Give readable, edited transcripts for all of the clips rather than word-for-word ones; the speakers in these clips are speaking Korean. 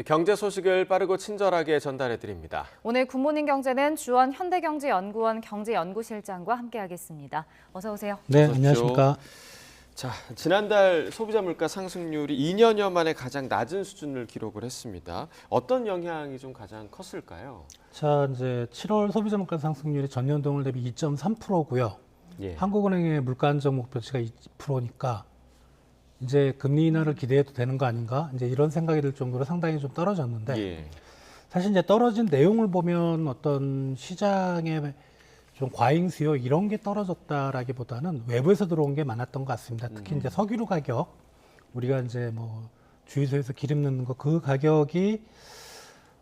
경제 소식을 빠르고 친절하게 전달해 드립니다. 오늘 굿모닝 경제는 주원 현대경제연구원 경제연구실장과 함께하겠습니다. 어서 오세요. 네, 어서 오십시오. 안녕하십니까. 자, 지난달 소비자 물가 상승률이 2년여 만에 가장 낮은 수준을 기록을 했습니다. 어떤 영향이 좀 가장 컸을까요? 자, 이제 7월 소비자 물가 상승률이 전년 동월 대비 2.3%고요. 예. 한국은행의 물가 안정 목표치가 2%니까 이제 금리 인하를 기대해도 되는 거 아닌가? 이제 이런 생각이 들 정도로 상당히 좀 떨어졌는데 예. 사실 이제 떨어진 내용을 보면 어떤 시장의 좀 과잉 수요 이런 게 떨어졌다라기보다는 외부에서 들어온 게 많았던 것 같습니다. 특히 이제 석유류 가격, 우리가 이제 뭐 주유소에서 기름 넣는 거 그 가격이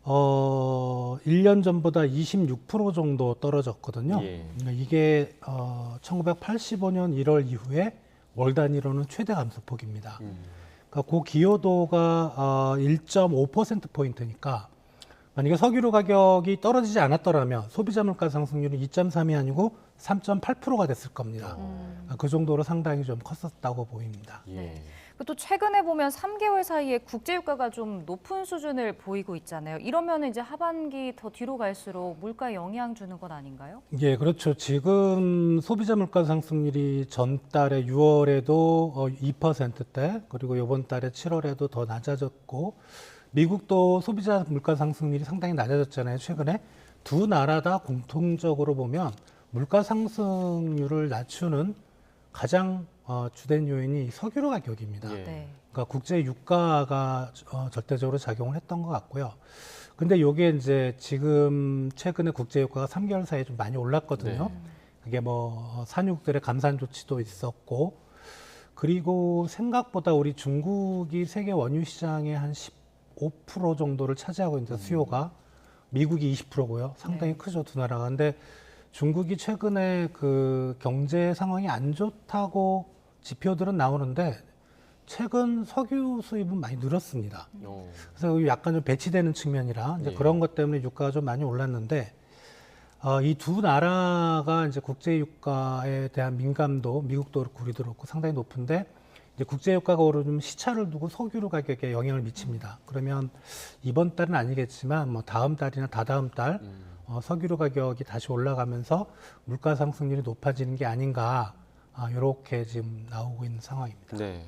1년 전보다 26% 정도 떨어졌거든요. 예. 그러니까 이게 1985년 1월 이후에 월 단위로는 최대 감소폭입니다. 그러니까 그 기여도가 1.5%포인트니까 만약에 석유류 가격이 떨어지지 않았더라면 소비자 물가 상승률은 2.3이 아니고 3.8%가 됐을 겁니다. 그 정도로 상당히 좀 컸었다고 보입니다. 예. 또 최근에 보면 3개월 사이에 국제유가가 좀 높은 수준을 보이고 있잖아요. 이러면 이제 하반기 더 뒤로 갈수록 물가에 영향 주는 건 아닌가요? 예, 그렇죠. 지금 소비자 물가 상승률이 전달에 6월에도 2%대, 그리고 이번 달에 7월에도 더 낮아졌고, 미국도 소비자 물가 상승률이 상당히 낮아졌잖아요. 최근에 두 나라 다 공통적으로 보면 물가 상승률을 낮추는 가장 주된 요인이 석유류 가격입니다. 예. 네. 그러니까 국제 유가가 절대적으로 작용을 했던 것 같고요. 근데 이게 이제 지금 최근에 국제 유가가 3개월 사이에 좀 많이 올랐거든요. 네. 그게 뭐 산유국들의 감산 조치도 있었고, 그리고 생각보다 우리 중국이 세계 원유 시장의 한 15% 정도를 차지하고 있는 수요가 미국이 20%고요. 상당히 네. 크죠, 두 나라가. 근데 중국이 최근에 그 경제 상황이 안 좋다고 지표들은 나오는데 최근 석유 수입은 많이 늘었습니다. 그래서 약간 좀 배치되는 측면이라 이제 예. 그런 것 때문에 유가가 좀 많이 올랐는데 이 두 나라가 이제 국제 유가에 대한 민감도 미국도 그렇고 우리도 그렇고 상당히 높은데 이제 국제 유가가 오르면 시차를 두고 석유류 가격에 영향을 미칩니다. 그러면 이번 달은 아니겠지만 뭐 다음 달이나 다다음 달 석유류 가격이 다시 올라가면서 물가 상승률이 높아지는 게 아닌가 이렇게 지금 나오고 있는 상황입니다. 네.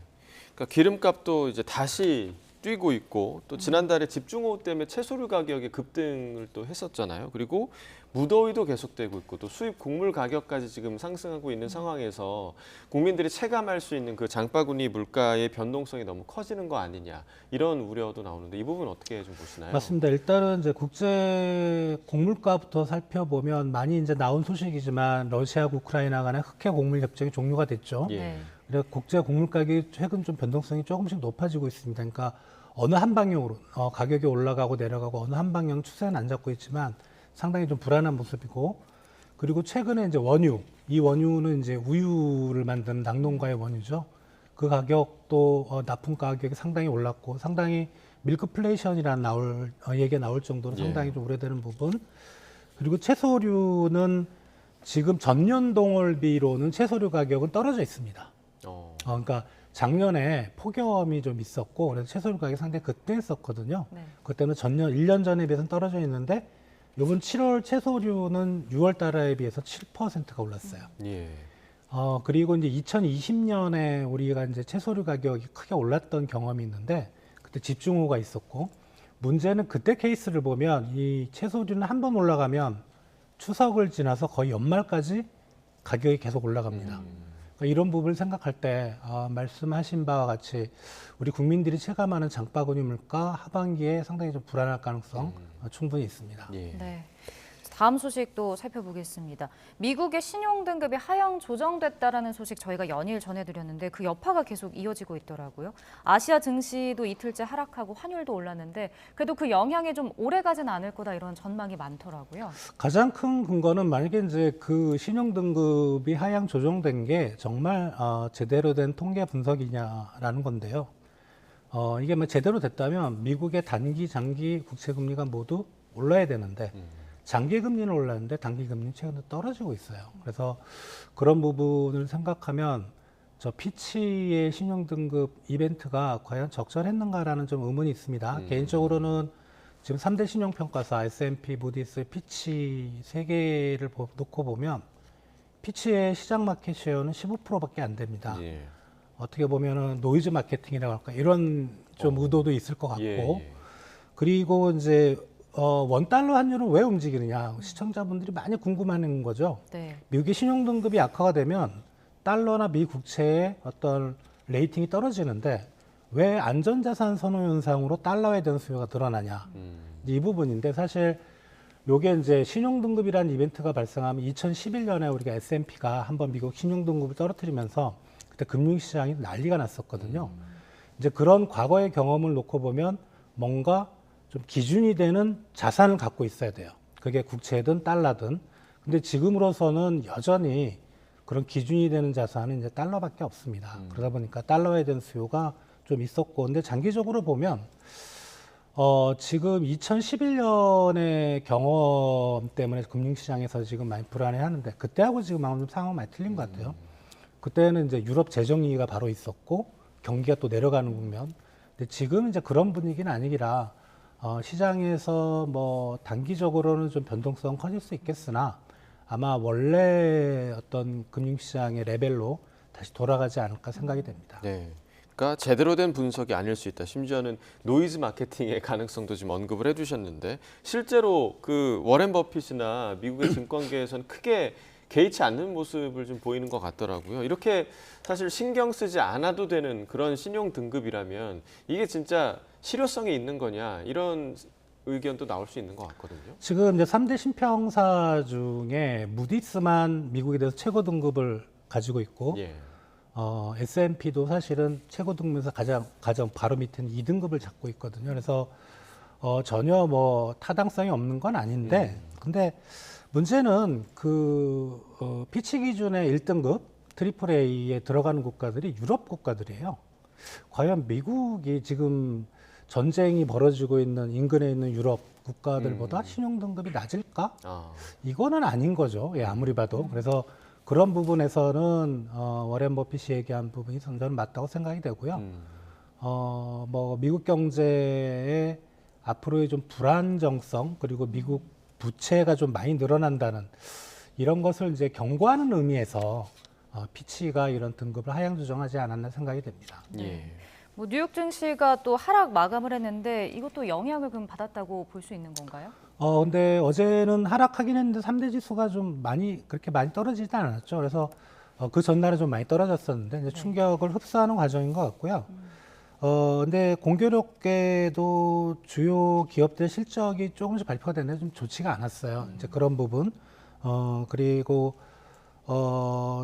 그러니까 기름값도 이제 다시 뛰고 있고 또 지난달에 집중호우 때문에 채소류 가격이 급등을 또 했었잖아요. 그리고 무더위도 계속되고 있고 또 수입 곡물 가격까지 지금 상승하고 있는 상황에서 국민들이 체감할 수 있는 그 장바구니 물가의 변동성이 너무 커지는 거 아니냐 이런 우려도 나오는데 이 부분 어떻게 좀 보시나요? 맞습니다. 일단은 이제 국제 곡물가부터 살펴보면 많이 이제 나온 소식이지만 러시아하고 우크라이나 간의 흑해 곡물 협정이 종료가 됐죠. 예. 네. 그래서 국제 곡물 가격이 최근 좀 변동성이 조금씩 높아지고 있습니다. 그러니까 어느 한 방향으로 가격이 올라가고 내려가고 어느 한 방향 추세는 안 잡고 있지만 상당히 좀 불안한 모습이고, 그리고 최근에 이제 이 원유는 이제 우유를 만드는 낙농가의 원유죠. 그 가격도 납품 가격이 상당히 올랐고 상당히 밀크플레이션이라는 얘기가 나올 정도로 예. 상당히 좀 우려되는 부분. 그리고 채소류는 지금 전년 동월비로는 채소류 가격은 떨어져 있습니다. 그러니까 작년에 폭염이 좀 있었고 그래서 채소류 가격이 상당히 급등했었거든요. 네. 그 때문에 전년 1년 전에 비해서는 떨어져 있는데 이번 7월 채소류는 6월 달에 비해서 7%가 올랐어요. 예. 그리고 이제 2020년에 우리가 이제 채소류 가격이 크게 올랐던 경험이 있는데 그때 집중호우가 있었고, 문제는 그때 케이스를 보면 이 채소류는 한 번 올라가면 추석을 지나서 거의 연말까지 가격이 계속 올라갑니다. 그러니까 이런 부분을 생각할 때 말씀하신 바와 같이 우리 국민들이 체감하는 장바구니 물가 하반기에 상당히 좀 불안할 가능성 충분히 있습니다. 예. 네. 다음 소식도 살펴보겠습니다. 미국의 신용 등급이 하향 조정됐다라는 소식 저희가 연일 전해드렸는데 그 여파가 계속 이어지고 있더라고요. 아시아 증시도 이틀째 하락하고 환율도 올랐는데 그래도 그 영향이 좀 오래 가진 않을 거다 이런 전망이 많더라고요. 가장 가장 큰 근거는 만약에 이제 그 신용 등급이 하향 조정된 게 정말 제대로 된 통계 분석이냐라는 건데요. 이게 뭐 제대로 됐다면 미국의 단기, 장기 국채 금리가 모두 올라야 되는데 장기 금리는 올랐는데 단기 금리는 최근에 떨어지고 있어요. 그래서 그런 부분을 생각하면 저 피치의 신용등급 이벤트가 과연 적절했는가라는 좀 의문이 있습니다. 개인적으로는 지금 3대 신용평가사 S&P, 무디스, 피치 세 개를 놓고 보면 피치의 시장 마켓 쉐어는 15%밖에 안 됩니다. 예. 어떻게 보면은 노이즈 마케팅이라고 할까 이런 좀 의도도 있을 것 같고 예. 그리고 이제 원달러 환율은 왜 움직이느냐 시청자분들이 많이 궁금해하는 거죠. 네. 미국의 신용등급이 악화가 되면 달러나 미 국채의 어떤 레이팅이 떨어지는데 왜 안전자산 선호 현상으로 달러에 대한 수요가 드러나냐 이 부분인데 사실 요게 이제 신용등급이라는 이벤트가 발생하면 2011년에 우리가 S&P가 한번 미국 신용등급을 떨어뜨리면서 그때 금융시장이 난리가 났었거든요. 이제 그런 과거의 경험을 놓고 보면 뭔가 좀 기준이 되는 자산을 갖고 있어야 돼요. 그게 국채든 달러든. 근데 지금으로서는 여전히 그런 기준이 되는 자산은 이제 달러밖에 없습니다. 그러다 보니까 달러에 대한 수요가 좀 있었고, 근데 장기적으로 보면 지금 2011년의 경험 때문에 금융시장에서 지금 많이 불안해하는데 그때하고 지금 좀 상황 많이 틀린 것 같아요. 그때는 이제 유럽 재정위기가 바로 있었고 경기가 또 내려가는 국면. 근데 지금 이제 그런 분위기는 아니기라 시장에서 뭐 단기적으로는 좀 변동성 커질 수 있겠으나 아마 원래 어떤 금융시장의 레벨로 다시 돌아가지 않을까 생각이 됩니다. 네. 그러니까 제대로 된 분석이 아닐 수 있다. 심지어는 노이즈 마케팅의 가능성도 지금 언급을 해주셨는데 실제로 그 워렌 버핏이나 미국의 증권계에서는 크게 개의치 않는 모습을 좀 보이는 것 같더라고요. 이렇게 사실 신경 쓰지 않아도 되는 그런 신용 등급이라면 이게 진짜 실효성이 있는 거냐 이런 의견도 나올 수 있는 것 같거든요. 지금 이제 3대 신평사 중에 무디스만 미국에 대해서 최고 등급을 가지고 있고 예. S&P도 사실은 최고 등급에서 가장 바로 밑에는 2등급을 잡고 있거든요. 그래서 전혀 뭐 타당성이 없는 건 아닌데 근데 문제는 그 피치 기준의 1등급 AAA에 들어가는 국가들이 유럽 국가들이에요. 과연 미국이 지금 전쟁이 벌어지고 있는 인근에 있는 유럽 국가들보다 신용 등급이 낮을까? 이거는 아닌 거죠. 예, 아무리 봐도. 그래서 그런 부분에서는 워렌 버핏이 얘기한 부분이 저는 맞다고 생각이 되고요. 뭐 미국 경제의 앞으로의 좀 불안정성 그리고 미국 부채가 좀 많이 늘어난다는 이런 것을 이제 경고하는 의미에서 피치가 이런 등급을 하향 조정하지 않았나 생각이 됩니다. 예. 뭐 뉴욕 증시가 또 하락 마감을 했는데 이것도 영향을 그럼 받았다고 볼 수 있는 건가요? 근데 어제는 하락하긴 했는데 3대 지수가 좀 그렇게 많이 떨어지진 않았죠. 그래서 그 전날에 좀 많이 떨어졌었는데 이제 충격을 흡수하는 과정인 것 같고요. 근데 공교롭게도 주요 기업들 실적이 조금씩 발표가 됐는데 좀 좋지가 않았어요. 이제 그런 부분. 그리고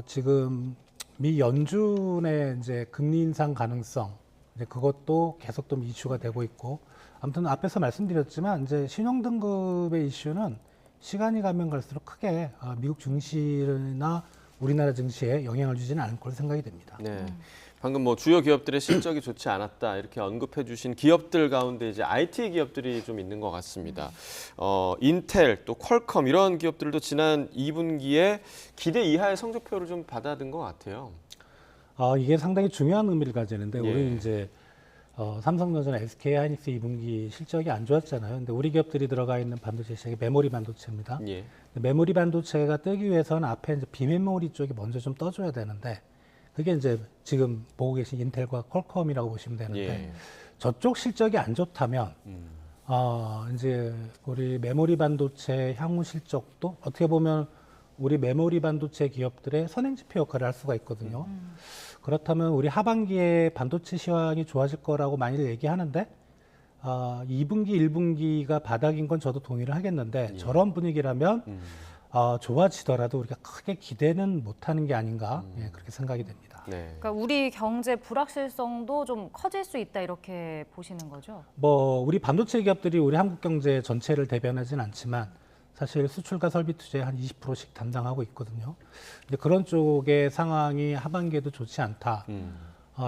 지금 미 연준의 이제 금리 인상 가능성, 이제 그것도 계속 좀 이슈가 되고 있고. 아무튼 앞에서 말씀드렸지만 이제 신용 등급의 이슈는 시간이 가면 갈수록 크게 미국 증시나 우리나라 증시에 영향을 주지는 않을 걸로 생각이 됩니다. 네. 방금 뭐 주요 기업들의 실적이 좋지 않았다 이렇게 언급해 주신 기업들 가운데 이제 IT 기업들이 좀 있는 것 같습니다. 인텔 또 퀄컴 이런 기업들도 지난 2분기에 기대 이하의 성적표를 좀 받아든 것 같아요. 이게 상당히 중요한 의미를 가지는데 예. 우리 이제 삼성전자나 SK 하이닉스 2분기 실적이 안 좋았잖아요. 근데 우리 기업들이 들어가 있는 반도체 시장이 메모리 반도체입니다. 예. 메모리 반도체가 뜨기 위해서는 앞에 이제 비메모리 쪽이 먼저 좀 떠줘야 되는데 그게 이제 지금 보고 계신 인텔과 퀄컴이라고 보시면 되는데 예. 저쪽 실적이 안 좋다면 이제 우리 메모리 반도체 향후 실적도 어떻게 보면 우리 메모리 반도체 기업들의 선행지표 역할을 할 수가 있거든요. 그렇다면 우리 하반기에 반도체 시황이 좋아질 거라고 많이들 얘기하는데 2분기, 1분기가 바닥인 건 저도 동의를 하겠는데 예. 저런 분위기라면 좋아지더라도 우리가 크게 기대는 못하는 게 아닌가 예, 그렇게 생각이 됩니다. 네. 그러니까 우리 경제 불확실성도 좀 커질 수 있다 이렇게 보시는 거죠? 뭐 우리 반도체 기업들이 우리 한국 경제 전체를 대변하진 않지만 사실 수출과 설비 투자에 한 20%씩 담당하고 있거든요. 근데 그런 쪽의 상황이 하반기에도 좋지 않다.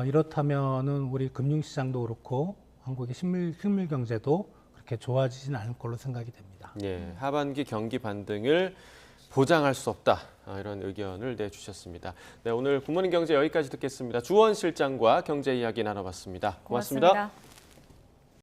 이렇다면은 우리 금융시장도 그렇고 한국의 실물 경제도 그렇게 좋아지진 않을 걸로 생각이 됩니다. 예. 하반기 경기 반등을 보장할 수 없다. 이런 의견을 내주셨습니다. 네, 오늘 굿모닝 경제 여기까지 듣겠습니다. 주원 실장과 경제 이야기 나눠봤습니다. 고맙습니다. 고맙습니다.